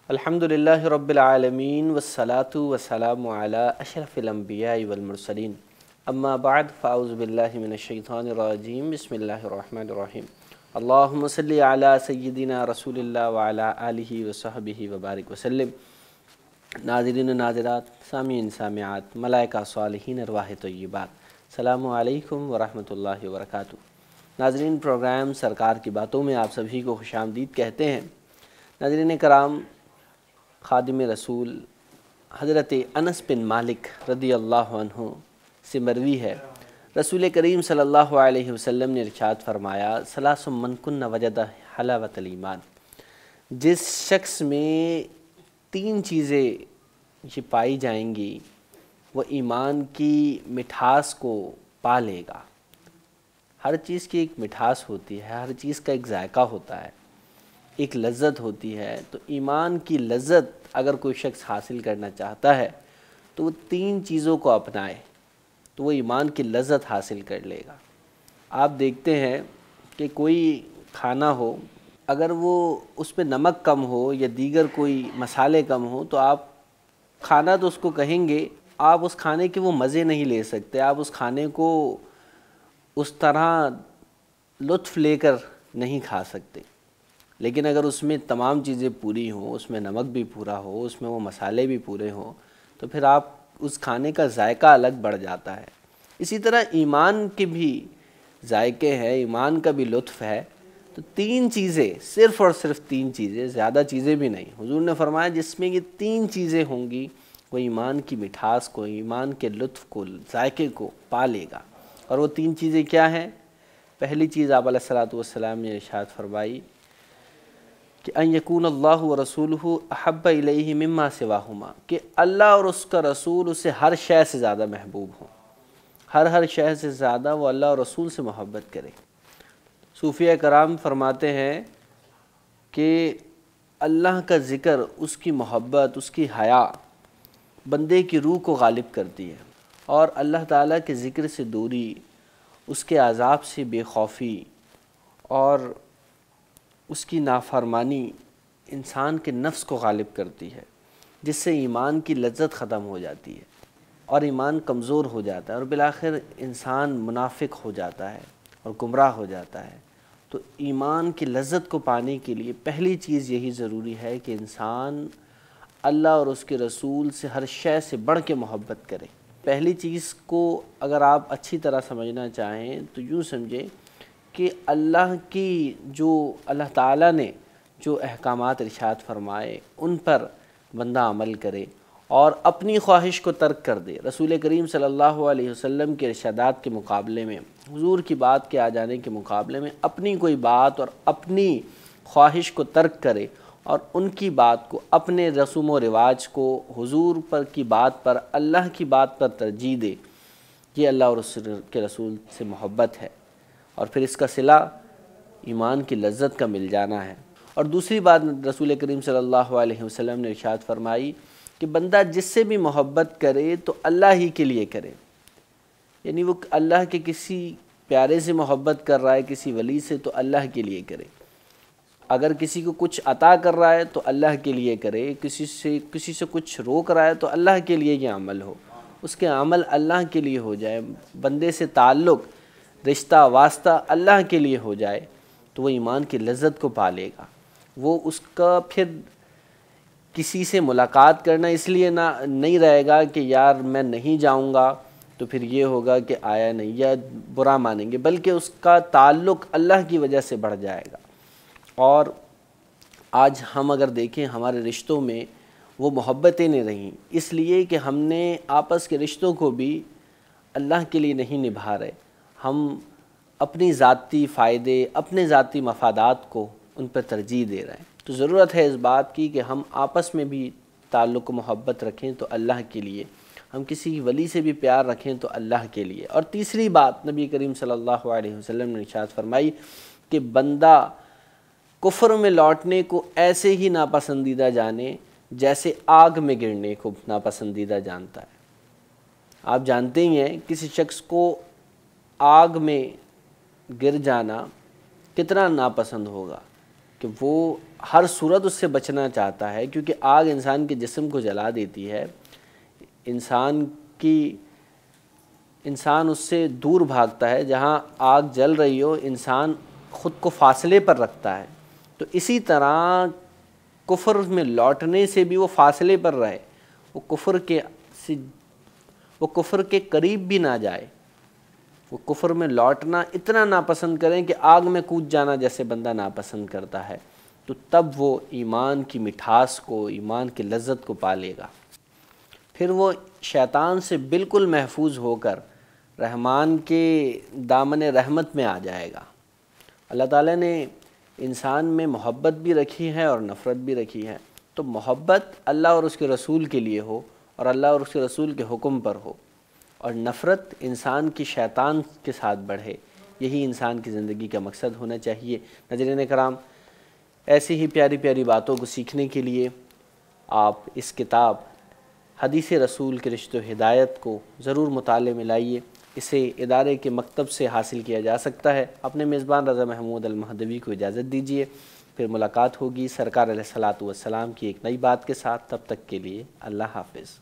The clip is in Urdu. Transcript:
الحمدللہ رب العالمین والصلاة والسلام علی اشرف الانبیاء والمرسلین اما بعد فاعوذ باللہ من الشیطان الرجیم بسم اللہ الرحمن الرحیم اللہم صلی علی سیدنا رسول اللہ وعلی آلہ وصحبہ وبارک وسلم۔ ناظرین ناظرات، سامعین سامعات، ملائکہ صالحین، ارواح طیبات، السلام علیکم ورحمۃ اللہ وبرکاتہ۔ ناظرین، پروگرام سرکار کی باتوں میں آپ سبھی کو خوش آمدید کہتے ہیں۔ ناظرین کرام، خادم رسول حضرت انس بن مالک رضی اللہ عنہ سے مروی ہے، رسول کریم صلی اللہ علیہ وسلم نے ارشاد فرمایا، ثلاث من کن وجد حلاوۃ الایمان۔ جس شخص میں تین چیزیں یہ پائی جائیں گی وہ ایمان کی مٹھاس کو پا لے گا۔ ہر چیز کی ایک مٹھاس ہوتی ہے، ہر چیز کا ایک ذائقہ ہوتا ہے، ایک لذت ہوتی ہے۔ تو ایمان کی لذت اگر کوئی شخص حاصل کرنا چاہتا ہے تو وہ تین چیزوں کو اپنائے تو وہ ایمان کی لذت حاصل کر لے گا۔ آپ دیکھتے ہیں کہ کوئی کھانا ہو، اگر وہ اس پہ نمک کم ہو یا دیگر کوئی مسالے کم ہو تو آپ کھانا تو اس کو کہیں گے، آپ اس کھانے کے وہ مزے نہیں لے سکتے، آپ اس کھانے کو اس طرح لطف لے کر نہیں کھا سکتے۔ لیکن اگر اس میں تمام چیزیں پوری ہوں، اس میں نمک بھی پورا ہو، اس میں وہ مسالے بھی پورے ہوں، تو پھر آپ اس کھانے کا ذائقہ الگ بڑھ جاتا ہے۔ اسی طرح ایمان کے بھی ذائقے ہیں، ایمان کا بھی لطف ہے۔ تو تین چیزیں، صرف اور صرف تین چیزیں، زیادہ چیزیں بھی نہیں، حضور نے فرمایا جس میں یہ تین چیزیں ہوں گی وہ ایمان کی مٹھاس کو، ایمان کے لطف کو، ذائقے کو پا لے گا۔ اور وہ تین چیزیں کیا ہیں؟ پہلی چیز آپ علیہ الصلوۃ والسلام نے ارشاد فرمائی کہ ان یکون اللہ ورسولہ احب الیہ مما سواہما، کہ اللہ اور اس کا رسول اسے ہر شے سے زیادہ محبوب ہوں، ہر شے سے زیادہ وہ اللہ اور رسول سے محبت کرے۔ صوفیہ کرام فرماتے ہیں کہ اللہ کا ذکر، اس کی محبت، اس کی حیا بندے کی روح کو غالب کرتی ہے، اور اللہ تعالیٰ کے ذکر سے دوری، اس کے عذاب سے بے خوفی اور اس کی نافرمانی انسان کے نفس کو غالب کرتی ہے، جس سے ایمان کی لذت ختم ہو جاتی ہے اور ایمان کمزور ہو جاتا ہے، اور بالآخر انسان منافق ہو جاتا ہے اور گمراہ ہو جاتا ہے۔ تو ایمان کی لذت کو پانے کے لیے پہلی چیز یہی ضروری ہے کہ انسان اللہ اور اس کے رسول سے ہر شے سے بڑھ کے محبت کرے۔ پہلی چیز کو اگر آپ اچھی طرح سمجھنا چاہیں تو یوں سمجھیں کہ اللہ کی اللہ تعالیٰ نے جو احکامات ارشاد فرمائے ان پر بندہ عمل کرے اور اپنی خواہش کو ترک کر دے۔ رسول کریم صلی اللہ علیہ وسلم کے ارشادات کے مقابلے میں، حضور کی بات کے آ جانے کے مقابلے میں اپنی کوئی بات اور اپنی خواہش کو ترک کرے اور ان کی بات کو، اپنے رسوم و رواج کو حضور پر کی بات پر، اللہ کی بات پر ترجیح دے، یہ اللہ اور اس کے رسول سے محبت ہے، اور پھر اس کا صلہ ایمان کی لذت کا مل جانا ہے۔ اور دوسری بات رسول کریم صلی اللہ علیہ وسلم نے ارشاد فرمائی کہ بندہ جس سے بھی محبت کرے تو اللہ ہی کے لیے کرے، یعنی وہ اللہ کے کسی پیارے سے محبت کر رہا ہے، کسی ولی سے، تو اللہ کے لیے کرے۔ اگر کسی کو کچھ عطا کر رہا ہے تو اللہ کے لیے کرے، کسی سے کچھ روک رہا ہے تو اللہ کے لیے یہ عمل ہو، اس کے عمل اللہ کے لیے ہو جائے، بندے سے تعلق، رشتہ واسطہ اللہ کے لیے ہو جائے، تو وہ ایمان کی لذت کو پا لے گا۔ وہ اس کا پھر کسی سے ملاقات کرنا اس لیے نہیں رہے گا کہ یار میں نہیں جاؤں گا تو پھر یہ ہوگا کہ آیا نہیں یا برا مانیں گے، بلکہ اس کا تعلق اللہ کی وجہ سے بڑھ جائے گا۔ اور آج ہم اگر دیکھیں ہمارے رشتوں میں وہ محبتیں نہیں رہیں، اس لیے کہ ہم نے آپس کے رشتوں کو بھی اللہ کے لیے نہیں نبھا رہے، ہم اپنی ذاتی فائدے، اپنے ذاتی مفادات کو ان پر ترجیح دے رہے ہیں۔ تو ضرورت ہے اس بات کی کہ ہم آپس میں بھی تعلق و محبت رکھیں تو اللہ کے لیے، ہم کسی ولی سے بھی پیار رکھیں تو اللہ کے لیے۔ اور تیسری بات نبی کریم صلی اللہ علیہ وسلم نے ارشاد فرمائی کہ بندہ کفر میں لوٹنے کو ایسے ہی ناپسندیدہ جانے جیسے آگ میں گرنے کو ناپسندیدہ جانتا ہے۔ آپ جانتے ہی ہیں کسی شخص کو آگ میں گر جانا کتنا ناپسند ہوگا کہ کہ وہ ہر صورت اس سے بچنا چاہتا ہے، کیونکہ آگ انسان کے جسم کو جلا دیتی ہے، انسان اس سے دور بھاگتا ہے، جہاں آگ جل رہی ہو انسان خود کو فاصلے پر رکھتا ہے۔ تو اسی طرح کفر میں لوٹنے سے بھی وہ فاصلے پر رہے، وہ کفر کے قریب بھی نہ جائے، وہ کفر میں لوٹنا اتنا ناپسند کریں کہ آگ میں کود جانا جیسے بندہ ناپسند کرتا ہے، تو تب وہ ایمان کی مٹھاس کو، ایمان کی لذت کو پا لے گا۔ پھر وہ شیطان سے بالکل محفوظ ہو کر رحمان کے دامن رحمت میں آ جائے گا۔ اللہ تعالیٰ نے انسان میں محبت بھی رکھی ہے اور نفرت بھی رکھی ہے، تو محبت اللہ اور اس کے رسول کے لیے ہو اور اللہ اور اس کے رسول کے حکم پر ہو، اور نفرت انسان کی شیطان کے ساتھ بڑھے، یہی انسان کی زندگی کا مقصد ہونا چاہیے۔ ناظرین کرام، ایسی ہی پیاری پیاری باتوں کو سیکھنے کے لیے آپ اس کتاب حدیث رسول کے رشد و ہدایت کو ضرور مطالعے میں لائیے۔ اسے ادارے کے مکتب سے حاصل کیا جا سکتا ہے۔ اپنے میزبان رضا محمود المہدوی کو اجازت دیجیے، پھر ملاقات ہوگی سرکار علیہ الصلاۃ والسلام کی ایک نئی بات کے ساتھ۔ تب تک کے لیے اللہ حافظ۔